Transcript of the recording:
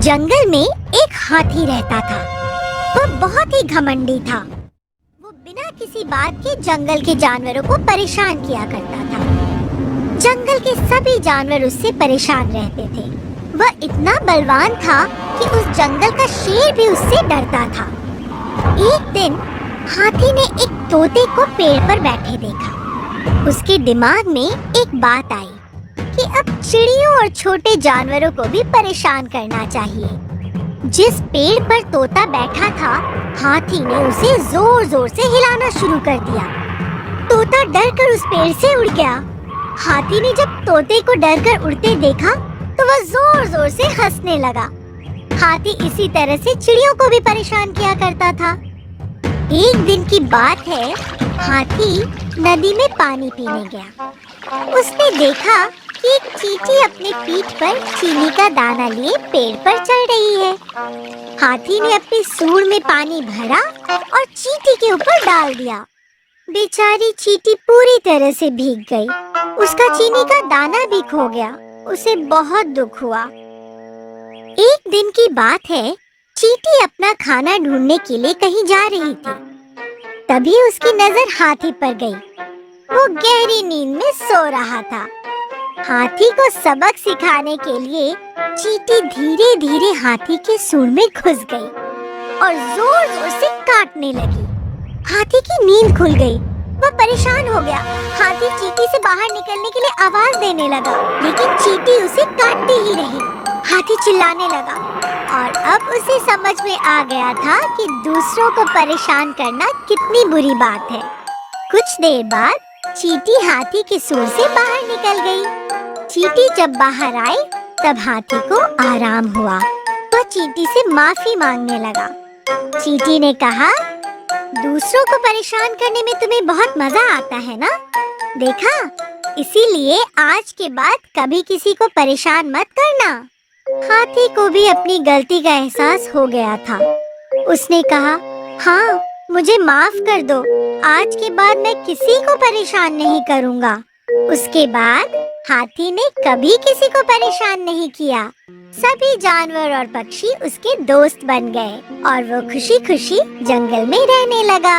जंगल में एक हाथी रहता था। वह बहुत ही घमंडी था। वो बिना किसी बात के जंगल के जानवरों को परेशान किया करता था। जंगल के सभी जानवर उससे परेशान रहते थे। वह इतना बलवान था कि उस जंगल का शेर भी उससे डरता था। एक दिन हाथी ने एक तोते को पेड़ पर बैठे देखा। उसके दिमाग में एक बात आई कि अब चिड़ियों और छोटे जानवरों को भी परेशान करना चाहिए। जिस पेड़ पर तोता बैठा था, हाथी ने उसे जोर जोर से हिलाना शुरू कर दिया। तोता डरकर उस पेड़ से उड़ गया। हाथी ने जब तोते को डरकर उड़ते देखा तो वह जोर जोर से हंसने लगा। हाथी इसी तरह से चिड़ियों को भी परेशान किया करता था। एक दिन की बात है, हाथी नदी में पानी पीने गया। उसने देखा कि एक चींटी अपने पीठ पर चीनी का दाना लिए पेड़ पर चढ़ रही है। हाथी ने अपनी सूंड में पानी भरा और चींटी के ऊपर डाल दिया। बेचारी चींटी पूरी तरह से भीग गई। उसका चीनी का दाना भी खो गया। उसे बहुत दुख हुआ। एक दिन की बात है, चींटी अपना खाना ढूंढने के लिए कहीं जा रही थी। तभी उसकी नजर हाथी पर गई। वो गहरी नींद में सो रहा था। हाथी को सबक सिखाने के लिए चींटी धीरे धीरे हाथी के सूंड में घुस गई और जोर जोर से काटने लगी। हाथी की नींद खुल गई। वह परेशान हो गया। हाथी चींटी से बाहर निकलने के लिए आवाज देने लगा, लेकिन चींटी उसे काटती ही रही। हाथी चिल्लाने लगा और अब उसे समझ में आ गया था कि दूसरों को परेशान करना कितनी बुरी बात है। कुछ देर बाद चींटी हाथी के सूंड से बाहर निकल गई। चींटी जब बाहर आई तब हाथी को आराम हुआ। वह चींटी से माफी मांगने लगा। चींटी ने कहा, दूसरों को परेशान करने में तुम्हें बहुत मजा आता है ना? देखा, इसीलिए आज के बाद कभी किसी को परेशान मत करना। हाथी को भी अपनी गलती का एहसास हो गया था। उसने कहा, हाँ, मुझे माफ कर दो। आज के बाद मैं किसी को परेशान नहीं करूँगा। उसके बाद हाथी ने कभी किसी को परेशान नहीं किया। सभी जानवर और पक्षी उसके दोस्त बन गए और वो खुशी खुशी जंगल में रहने लगा।